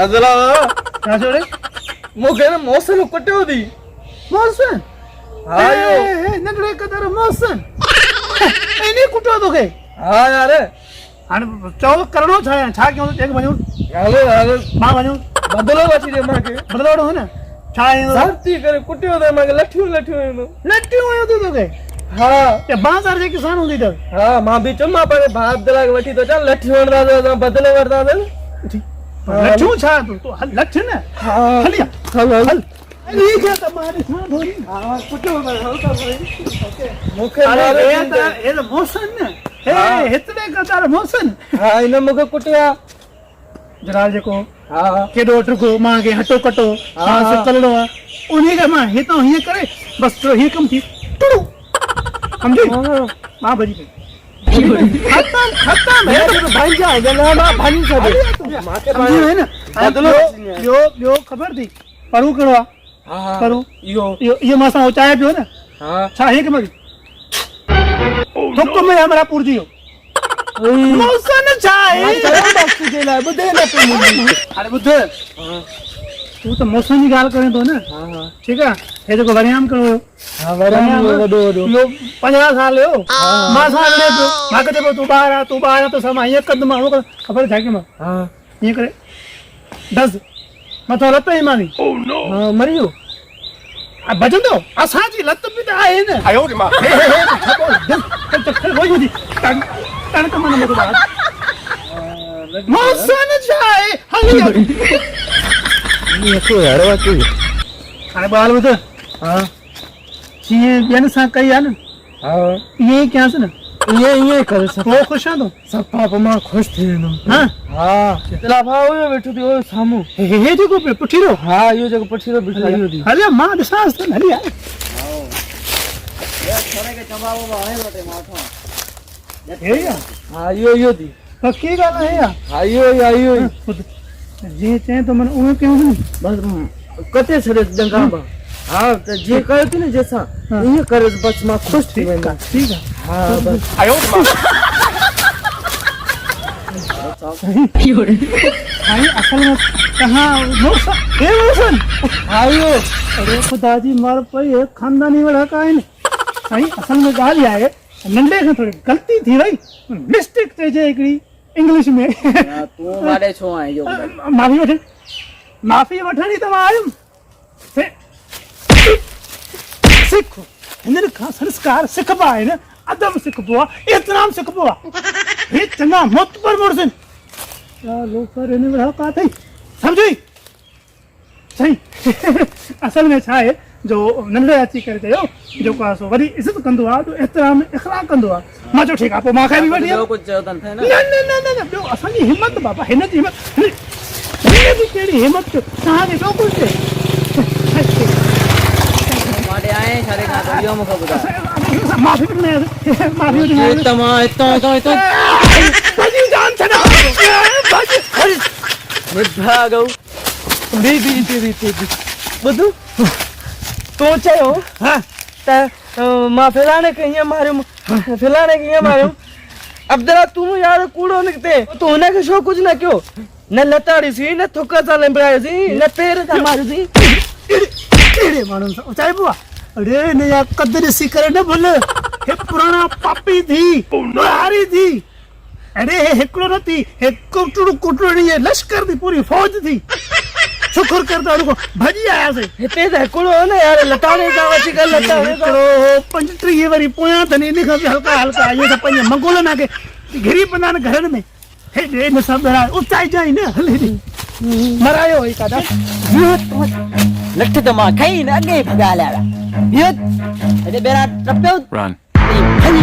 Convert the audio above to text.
अगला क्या छोड़े मुखे ने मौसम कटियो दी मौसन हाँ यो नंढड़े कदर मौसन इन्हीं कुटो तो के हाँ यार हाणे चओ करणो छा कयूं एक वञूं हलो हलो मां वञूं बदलो वठी दे मांखे बदलावड़ो है न छा आहे साथी करे कुटियो दे मांखे लठियूं लट्टियूं आयो तू तो के हाँ ये बाजार जे किसान हूंदी त हाँ मां भी चुम्मा पर भाप दिला के वठी तो चल लठियूं वठदा तो बदलो वठदा दे लट्टियूं छा तू हल लठ न हाँ हलिया हल हल ये क्या तुम्हारे साथ हो रही हाँ कुटियो दे हल कर मुखे अरे ये तो मौसन न हे हितने कदर मौसन हाँ इन मुखे कुटिया जरा जेको हाँ केडो टुको मां के हटो कटो हां से कलड़ो उन्हीं का मां हे तो ये करे बस तो ये कम थी टुडू समझी मां बजी गई खत्म है तो भाई जाएगा ना मां भाई सब मां के भाई है ना बदलो यो खबर थी परू करवा हां परू यो ये मां सा चाय पियो ना हां छा है के मरी तो में हमारा पूर दियो मौसन चाय डॉक्टर के ला बुधे न पे अरे बुध तू तो मौसम की गाल करे तो ना हां हां ठीक है ये जो वरियाम करो हां वरियाम वडो वडो यो 15 साल हो मां साल ले तो मां के जब तू बाहर तो समय एक कदम हो खबर था कि मां हां ये करे 10 मैं तो लत ही मारी ओह नो हां मरियो अब बजन दो असा जी लत भी तो आए ना आयो रे मां चल वही तन तन का मन में मौसन जाए हली ये तो यार बात अरे बाल बता हां ये बेन सा कई है ना हां ये क्या से ना ये कर सब वो खुश है तो सब पाप मां खुश थी न हां हां कितना भाव हो बैठो थी ओ सामू हे जो को पुठीरो हां यो जगह पछीरो बिठाई थी अरे मां दिसास तो हली यार आओ ये छोरे के चबाओ में आए बटे माठो हे या हां यो थी पक्की गाल है या हां यो जे चाहे तो मन उहे क्यों नहीं बस कते छड़े डंगा बा हां त जे कयो थी न जैसा ये करे बस मां खुश थी वेंदा ठीक है हां बस आयो मां भाई असल में कहां मौसन हे मौसन आयो अरे खुदा जी मार पई है खानदानी वाला का है भाई असल में गाल है नंढे से थोड़ी गलती थी भाई मिस्टेक थे जे एकड़ी इंग्लिश में तू मारे छो आए जो माफी वठणी तो आयुम सिख हिनन खां संस्कार सिखबा है न अदब सिखबो एहतराम सिखबो हे चंगा मत पर मोरसन या लोकर इन वड़ा का थई समझी सही असल में छा है जो नंढे अची करे चयो जो का सो वरी इज्जत कंदो आ जो एहतराम इखलाक कंदो आ मां जो ठीक आ पो मां खे भी वठी जो कुछ चवतन थे न जो असां जी हिम्मत बाबा हिन जी हिम्मत जी केड़ी हिम्मत कहां के जो कुछ मारे आए सारे का तो यो मुख बुदा माफी ये तमा इतो भाजी जान छड़ा भाजी भागो दी बुधु तो चयो हां त मां फलाने के ये मारूं फलाने के ये मारूं अब जरा तुम यार कूड़ो निकते तो उन्हें के शो कुछ ना क्यों न लताड़ी सी न थुक्का सा लंबड़ाई सी न पैर सा मारू सी केड़े मानन चाहे बुआ अरे ने या कदर सी करे न भले हे पुराना पापी थी हारी थी अरे हेकड़ो न थी हे कुटड़ो ये लश्कर दी पूरी फौज थी शुक्र करता उनको भजी आया से हिते त हिकिड़ो हो न यार लताड़े का वठी कर लताड़े का हिकिड़ो 35 वरी पोयां तने इन खां हल्का ये त पंज मंगोल ना के घिरी पना न घरन में हे दे न सब बरा ऊंचाई जाई न हले मरायो ही कादा लठ तो मां खाई न अगे भगा लाला ये अरे बेरा टप्यो Run. खनी